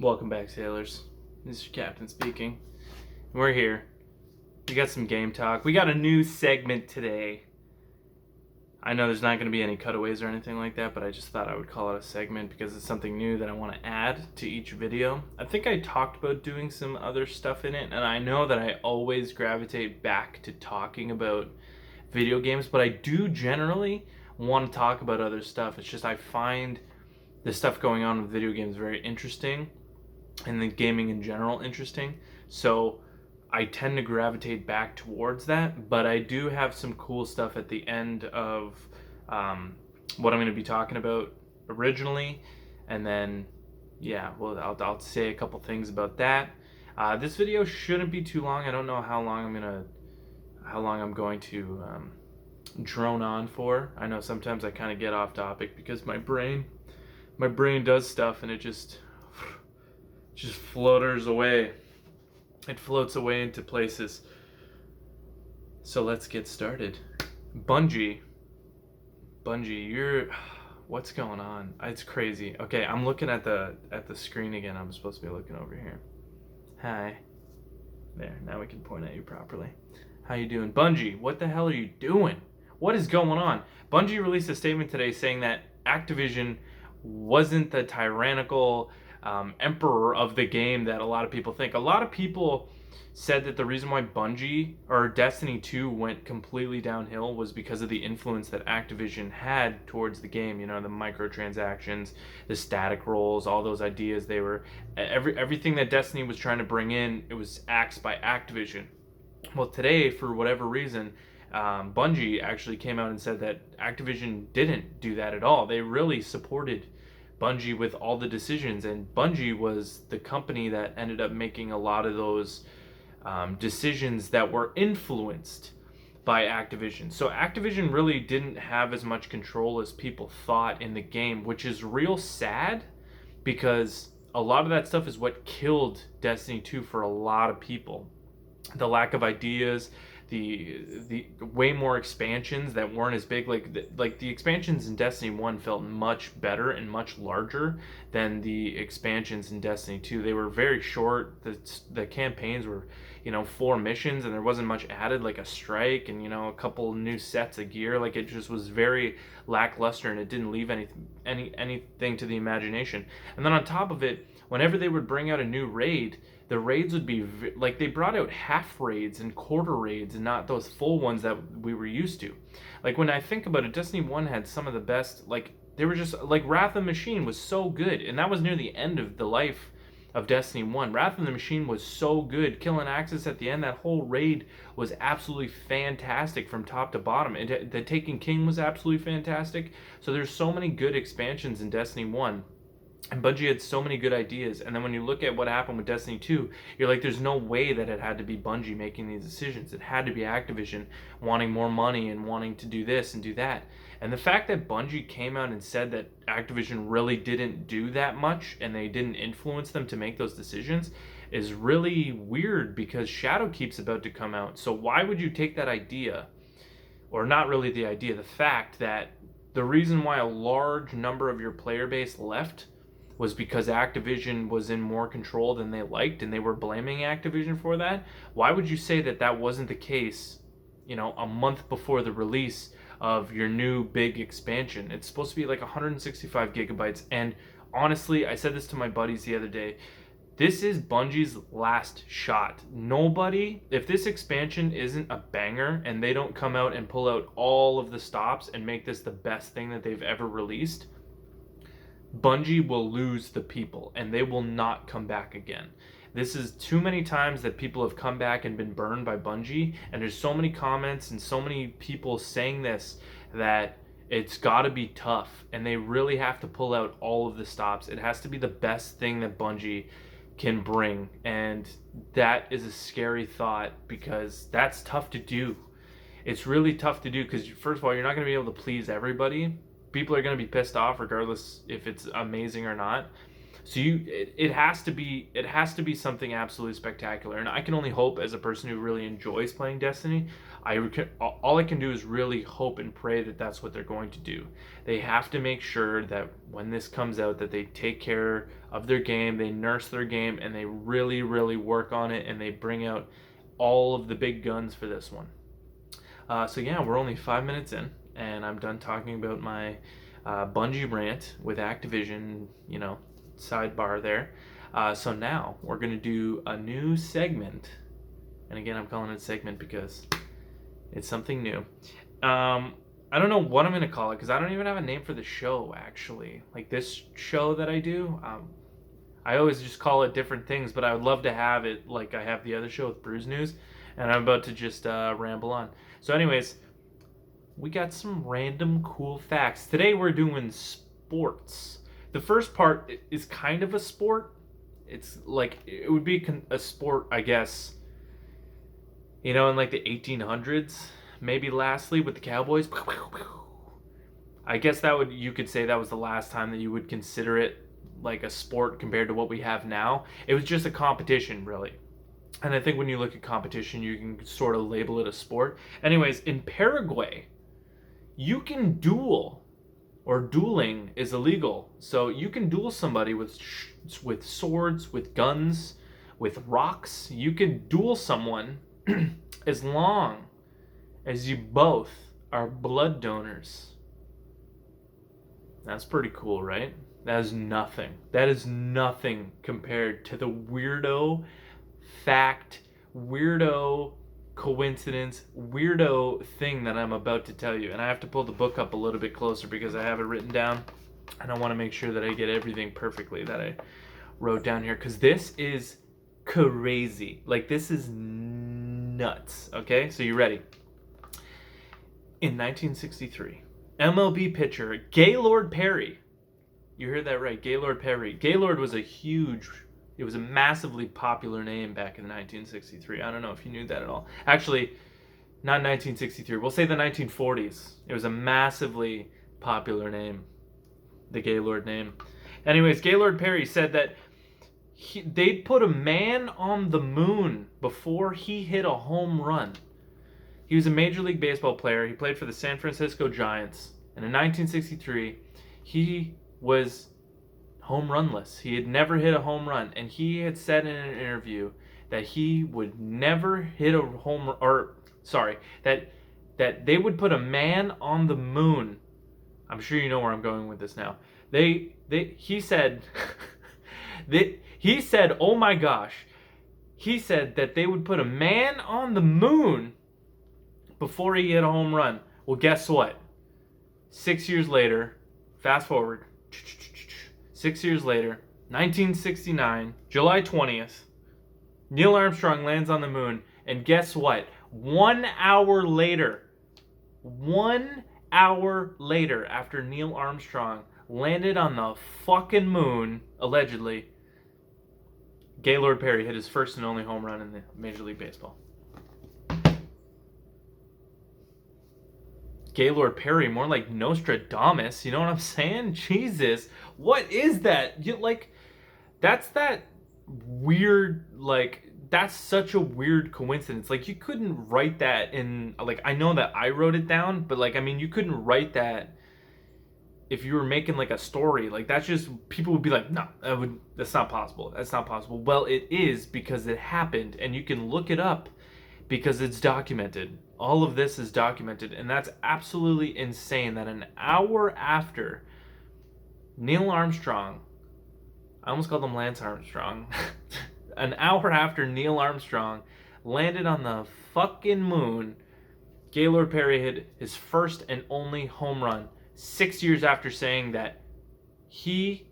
Welcome back, sailors. This is your captain speaking. We're here. We got some game talk. We got a new segment today. I know there's not going to be any cutaways or anything like that, but I just thought I would call it a segment because it's something new that I want to add to each video. I think I talked about doing some other stuff in it, and I know that I always gravitate back to talking about video games, but I do generally want to talk about other stuff. It's just I find the stuff going on with video games very interesting, and the gaming in general interesting. So I tend to gravitate back towards that, but I do have some cool stuff at the end of what I'm going to be talking about originally, and then well, I'll say a couple things about that. This video shouldn't be too long. I don't know how long I'm going to drone on for. I know sometimes I kind of get off topic because my brain does stuff and it just floaters away. It floats away into places. So let's get started. Bungie, what's going on? It's crazy. Okay, I'm looking at the screen again. I'm supposed to be looking over here. Hi. There, now we can point at you properly. How you doing? Bungie, what the hell are you doing? What is going on? Bungie released a statement today saying that Activision wasn't the tyrannical emperor of the game that a lot of people think. A lot of people said that the reason why Bungie or Destiny 2 went completely downhill was because of the influence that Activision had towards the game. You know, the microtransactions, the static roles, all those ideas. They were everything that Destiny was trying to bring in. It was axed by Activision. Well, today, for whatever reason, Bungie actually came out and said that Activision didn't do that at all. They really supported Bungie with all the decisions, and Bungie was the company that ended up making a lot of those decisions that were influenced by Activision. So Activision really didn't have as much control as people thought in the game, which is real sad because a lot of that stuff is what killed Destiny 2 for a lot of people. The lack of ideas, the way more expansions that weren't as big, like the expansions in Destiny 1 felt much better and much larger than the expansions in Destiny 2. They were very short. The campaigns were 4 missions, and there wasn't much added, like a strike and a couple new sets of gear. Like, it just was very lackluster, and it didn't leave anything to the imagination. And then on top of it, whenever they would bring out a new raid, the raids would be like, they brought out half raids and quarter raids and not those full ones that we were used to. Like, when I think about it, Destiny 1 had some of the best, like, they were just like, Wrath of the Machine was so good, and that was near the end of the life of Destiny 1. Wrath of the Machine was so good. Killing Axis at the end, that whole raid was absolutely fantastic from top to bottom. The Taken King was absolutely fantastic. So there's so many good expansions in Destiny 1. And Bungie had so many good ideas. And then when you look at what happened with Destiny 2, you're like, there's no way that it had to be Bungie making these decisions. It had to be Activision wanting more money and wanting to do this and do that. And the fact that Bungie came out and said that Activision really didn't do that much and they didn't influence them to make those decisions is really weird, because Shadowkeep's about to come out. So why would you take that idea, or not really the idea, the fact that the reason why a large number of your player base left was because Activision was in more control than they liked, and they were blaming Activision for that? Why would you say that that wasn't the case, a month before the release of your new big expansion? It's supposed to be like 165 gigabytes, and honestly, I said this to my buddies the other day, this is Bungie's last shot. Nobody, if this expansion isn't a banger and they don't come out and pull out all of the stops and make this the best thing that they've ever released, Bungie will lose the people and they will not come back again. This is too many times that people have come back and been burned by Bungie, and there's so many comments and so many people saying this, that it's got to be tough and they really have to pull out all of the stops. It has to be the best thing that Bungie can bring, and that is a scary thought because that's tough to do. It's really tough to do because, first of all, you're not going to be able to please everybody. People are going to be pissed off regardless if it's amazing or not. So it has to be something absolutely spectacular. And I can only hope, as a person who really enjoys playing Destiny, all I can do is really hope and pray that that's what they're going to do. They have to make sure that when this comes out, that they take care of their game, they nurse their game, and they really, really work on it, and they bring out all of the big guns for this one. So yeah, we're only 5 minutes in, and I'm done talking about my Bungie rant with Activision, sidebar there. So now we're going to do a new segment. And again, I'm calling it segment because it's something new. I don't know what I'm going to call it because I don't even have a name for the show, actually. Like this show that I do, I always just call it different things, but I would love to have it like I have the other show with Brews News. And I'm about to just ramble on. So anyways, we got some random cool facts. Today we're doing sports. The first part is kind of a sport. It's like, it would be a sport, I guess, in like the 1800s. Maybe lastly with the Cowboys. I guess you could say that was the last time that you would consider it like a sport compared to what we have now. It was just a competition, really. And I think when you look at competition, you can sort of label it a sport. Anyways, in Paraguay, you can duel, or dueling is illegal. So you can duel somebody with swords, with guns, with rocks. You can duel someone as long as you both are blood donors. That's pretty cool, right? That is nothing. That is nothing compared to the weirdo fact, weirdo coincidence, weirdo thing that I'm about to tell you. And I have to pull the book up a little bit closer because I have it written down, and I want to make sure that I get everything perfectly that I wrote down here, because this is crazy. Like, this is nuts. Okay, so you ready? In 1963, MLB pitcher Gaylord Perry, you heard that right, Gaylord Perry. Gaylord was it was a massively popular name back in 1963. I don't know if you knew that at all. Actually, not 1963. We'll say the 1940s. It was a massively popular name, the Gaylord name. Anyways, Gaylord Perry said that they'd put a man on the moon before he hit a home run. He was a Major League Baseball player. He played for the San Francisco Giants. And in 1963, he was home runless. He had never hit a home run, and he had said in an interview that he would never hit a home, that they would put a man on the moon. I'm sure you know where I'm going with this now. He said he said, oh my gosh, he said that they would put a man on the moon before he hit a home run. Well, guess what? 6 years later, fast forward, 6 years later, 1969, July 20th, Neil Armstrong lands on the moon, and guess what? 1 hour later, after Neil Armstrong landed on the fucking moon, allegedly, Gaylord Perry hit his first and only home run in the Major League Baseball. Gaylord Perry, more like Nostradamus, you know what I'm saying? Jesus, what is that? That's that weird, that's such a weird coincidence. Like, you couldn't write that in, I know that I wrote it down, but you couldn't write that if you were making a story. That's just, people would be like, no, that's not possible. That's not possible. Well, it is, because it happened, and you can look it up because it's documented. All of this is documented, and that's absolutely insane that an hour after Neil Armstrong, I almost called him Lance Armstrong, an hour after Neil Armstrong landed on the fucking moon, Gaylord Perry hit his first and only home run 6 years after saying that he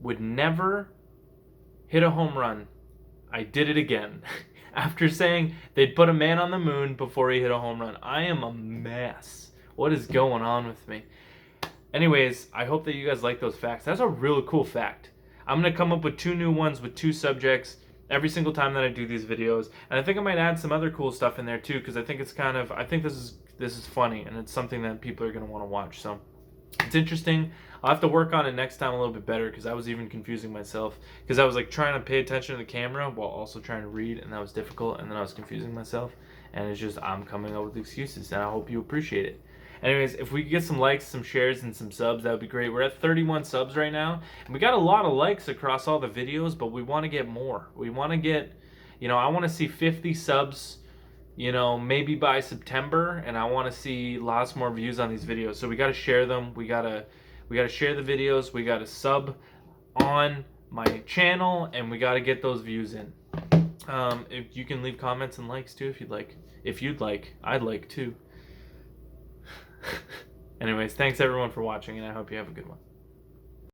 would never hit a home run. I did it again. After saying they'd put a man on the moon before he hit a home run. I am a mess. What is going on with me? Anyways, I hope that you guys like those facts. That's a really cool fact. I'm going to come up with 2 new ones with 2 subjects every single time that I do these videos. And I think I might add some other cool stuff in there too, because I think it's I think this is funny, and it's something that people are going to want to watch. So It's interesting. I'll have to work on it next time a little bit better because I was even confusing myself because I was like trying to pay attention to the camera while also trying to read, and that was difficult, and then I was confusing myself, and it's just I'm coming up with excuses, and I hope you appreciate it. Anyways, if we could get some likes, some shares, and some subs, that would be great. We're at 31 subs right now, and we got a lot of likes across all the videos, but we want to get more. We want to get, I want to see 50 subs, maybe by September, and I want to see lots more views on these videos. So we got to share them. We got to share the videos. We got to sub on my channel, and we got to get those views in. If you can leave comments and likes too if you'd like. If you'd like, I'd like too. Anyways, thanks everyone for watching, and I hope you have a good one.